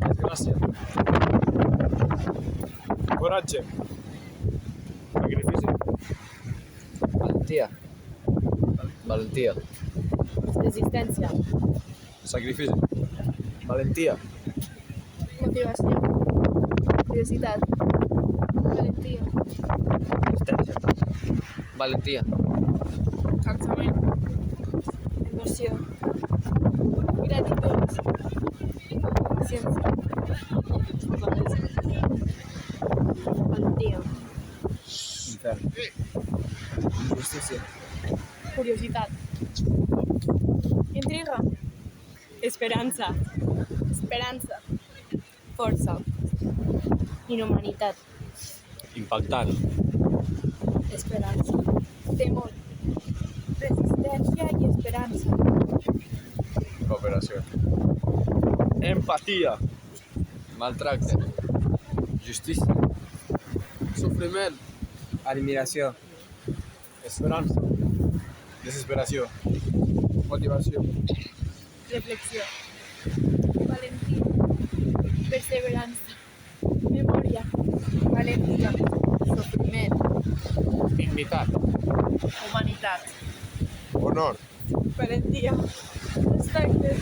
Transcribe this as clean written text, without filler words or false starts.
Desgràcia. Coratge. Sacrifici. Valentia. Valentia. Resistència. Sacrifici. Valentia. Motivació. Curiositat. Valentia. Resistència. Valentia. Cansament. Emoció. Gratitud. Ciència. Valentia. Infern. Injustícia. Curiositat. Intriga. Esperança. Esperança. Força. Inhumanitat. Impactant. Esperança. Temor. Resistència i esperança. Cooperació. Empatia. Maltracte. Justícia. Sofriment. Admiració. Esperança. Desesperació. Motivació. Reflexió. Valentia. Perseverança. Memòria. Valentia. Sofriment. Dignitat. Humanitat. Honor. Valentia. Respecte.